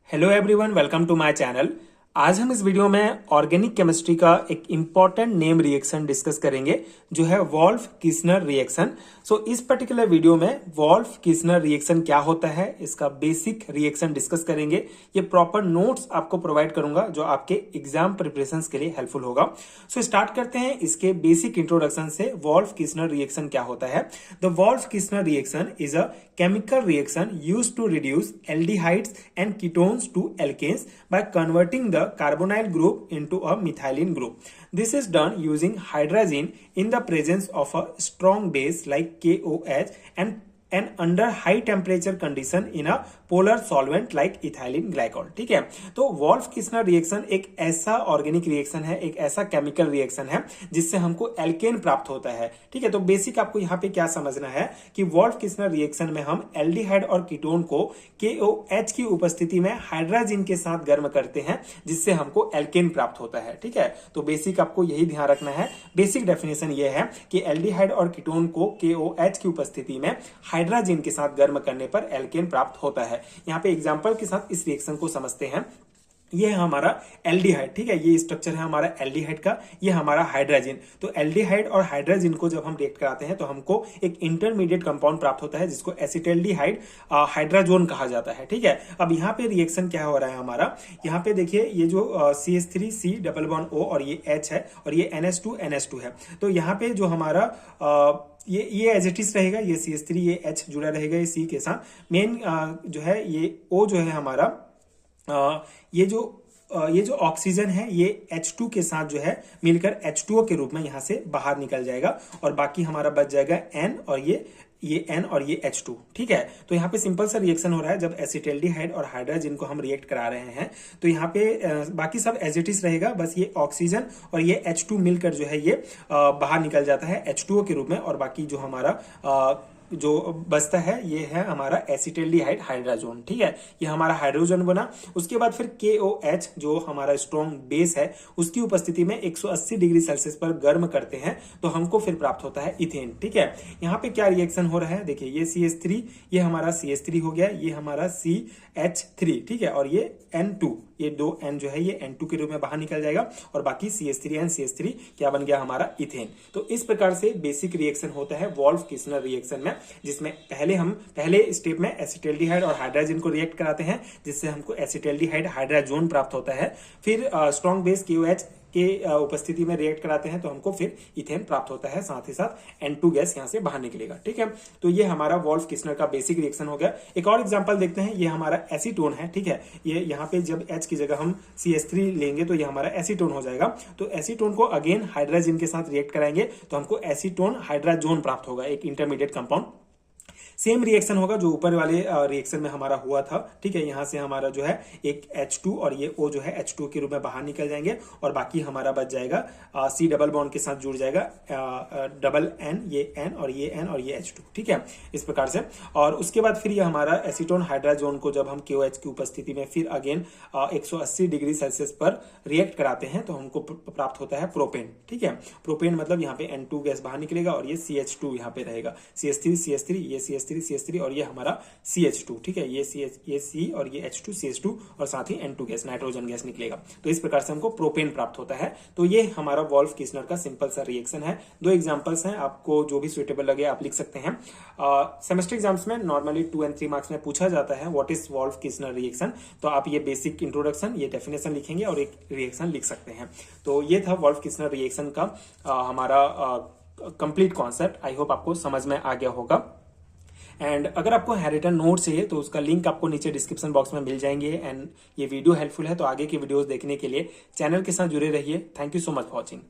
Hello everyone, welcome to my channel. आज हम इस वीडियो में ऑर्गेनिक केमिस्ट्री का एक इंपॉर्टेंट नेम रिएक्शन डिस्कस करेंगे जो है वॉल्फ किस्नर रिएक्शन। सो इस पर्टिकुलर वीडियो में वॉल्फ किस्नर रिएक्शन क्या होता है, इसका बेसिक रिएक्शन डिस्कस करेंगे। ये प्रॉपर नोट्स आपको प्रोवाइड करूंगा जो आपके एग्जाम प्रिपरेशन के लिए हेल्पफुल होगा। सो स्टार्ट करते हैं इसके बेसिक इंट्रोडक्शन से। वॉल्फ किस्नर रिएक्शन क्या होता है? The Wolff Kishner reaction is a chemical reaction used to reduce aldehydes and ketones to alkanes by converting the carbonyl group into a methylene group. This is done using hydrazine in the presence of a strong base like KOH and under high temperature condition in a polar solvent like ethylene glycol. ठीक है, तो wolf Kishner reaction एक ऐसा organic reaction है, एक ऐसा chemical reaction है जिससे हमको एल्केन प्राप्त होता है। ठीक है, तो बेसिक आपको यहाँ पे क्या समझना है कि वॉल्फ किस्नर रिएक्शन में हम एल्डिहाइड और कीटोन को KOH की उपस्थिति में हाइड्राजिन के साथ गर्म करते हैं जिससे हमको एल्केन प्राप्त होता है। ठीक है, तो बेसिक आपको यही ध्यान रखना है। बेसिक डेफिनेशन ये है कि एल्डिहाइड और कीटोन को KOH की उपस्थिति में हाइड्राजिन के साथ गर्म करने पर एल्केन प्राप्त होता है। यहाँ पे एग्जांपल के साथ इस रिएक्शन को समझते हैं। ये है हमारा एल्डिहाइड। ठीक है, ये स्ट्रक्चर है हमारा एल्डिहाइड का, ये हमारा हाइड्राजिन। तो एल्डिहाइड और हाइड्राजिन को जब हम रिएक्ट कराते हैं तो हमको एक इंटरमीडिएट कंपाउंड प्राप्त होता है जिसको एसिटाल्डिहाइड हाइड्राजोन कहा जाता है। ठीक है, अब यहाँ पे रिएक्शन क्या हो रहा है हमारा, यहाँ पे देखिए ये जो CH3C डबल बॉन्ड O और ये H है और ये NH2 है। तो यहाँ पे जो हमारा ये एज इट इज रहेगा, ये CH3 ये H जुड़ा रहेगा ये C के साथ। मेन जो है ये O जो है हमारा ये जो ऑक्सीजन है ये H2 के साथ जो है मिलकर H2O के रूप में यहां से बाहर निकल जाएगा और बाकी हमारा बच जाएगा N और ये N और ये H2। ठीक है, तो यहाँ पे सिंपल सा रिएक्शन हो रहा है। जब एसिटाल्डिहाइड और हाइड्रोजन को हम रिएक्ट करा रहे हैं तो यहाँ पे बाकी सब एज इट इज रहेगा, बस ये ऑक्सीजन और ये H2 मिलकर जो है ये बाहर निकल जाता है H2O के रूप में और बाकी जो हमारा जो बचता है ये है हमारा एसिटाल्डिहाइड हाइड्राजोन। ठीक है, ये हमारा हाइड्रोजन बना। उसके बाद फिर KOH जो हमारा स्ट्रॉन्ग बेस है उसकी उपस्थिति में 180 डिग्री सेल्सियस पर गर्म करते हैं तो हमको फिर प्राप्त होता है इथेन। ठीक है, यहाँ पे क्या रिएक्शन हो रहा है, देखिए ये CH3 ये हमारा CH3 हो गया, ये हमारा CH3। ठीक है, और ये N2, ये दो N जो है ये N2 के रूप में बाहर निकल जाएगा और बाकी CH3N CH3 क्या बन गया हमारा इथेन। तो इस प्रकार से बेसिक रिएक्शन होता है वॉल्फ किस्नर रिएक्शन में, जिसमें पहले स्टेप में एसिटाल्डिहाइड और हाइड्रोजन को रिएक्ट कराते हैं जिससे हमको एसिटाल्डिहाइड हाइड्राजोन प्राप्त होता है। फिर स्ट्रॉन्ग बेस KOH के उपस्थिति में रिएक्ट कराते हैं तो हमको फिर इथेन प्राप्त होता है, साथ ही साथ N2 गैस यहां से बाहर निकलेगा। ठीक है, तो ये हमारा वॉल्फ किस्नर का बेसिक रिएक्शन हो गया। एक और एग्जांपल देखते हैं, ये हमारा एसीटोन है। ठीक है, ये यहाँ पे जब H की जगह हम CH3 लेंगे तो ये हमारा एसीटोन हो जाएगा। तो एसीटोन को अगेन हाइड्रोजन के साथ रिएक्ट कराएंगे तो हमको एसीटोन हाइड्राजोन प्राप्त होगा, एक इंटरमीडिएट कंपाउंड। सेम रिएक्शन होगा जो ऊपर वाले रिएक्शन में हमारा हुआ था। ठीक है, यहां से हमारा जो है एक H2 और ये O जो है H2 के रूप में बाहर निकल जाएंगे और बाकी हमारा बच जाएगा C डबल बॉन्ड के साथ जुड़ जाएगा डबल N, ये N और ये N और ये H2। ठीक है, इस प्रकार से। और उसके बाद फिर ये हमारा एसीटोन हाइड्राजोन को जब हम KOH की उपस्थिति में फिर अगेन 180 डिग्री सेल्सियस पर रिएक्ट कराते हैं तो हमको प्राप्त होता है प्रोपेन। ठीक है, प्रोपेन मतलब यहाँ पे N2 गैस बाहर निकलेगा और ये CH2 यहाँ पे रहेगा, CH3 ये CH3 और ये हमारा CH2। ठीक है, ये C और ये H2 CH2 और साथ ही N2 गैस नाइट्रोजन गैस निकलेगा। तो इस प्रकार से हमको प्रोपेन प्राप्त होता है। तो ये हमारा वॉल्फ किस्नर का सिंपल सा रिएक्शन है। दो एग्जांपल्स हैं, आपको जो भी सुटेबल लगे आप लिख सकते हैं। सेमेस्टर एग्जाम्स में नॉर्मली 2 और 3 मार्क्स में पूछा जाता है what is Wolff Kishner reaction, तो आप ये बेसिक इंट्रोडक्शन ये डेफिनेशन लिखेंगे और एक रिएक्शन लिख सकते हैं। तो ये था वॉल्फ किस्नर रिएक्शन का हमारा कंप्लीट कॉन्सेप्ट। आई होप आपको समझ में आ गया होगा। एंड अगर आपको हैरिटन नोट चाहिए तो उसका लिंक आपको नीचे डिस्क्रिप्शन बॉक्स में मिल जाएंगे। एंड ये वीडियो हेल्पफुल है तो आगे की वीडियोस देखने के लिए चैनल के साथ जुड़े रहिए। Thank you so much for watching.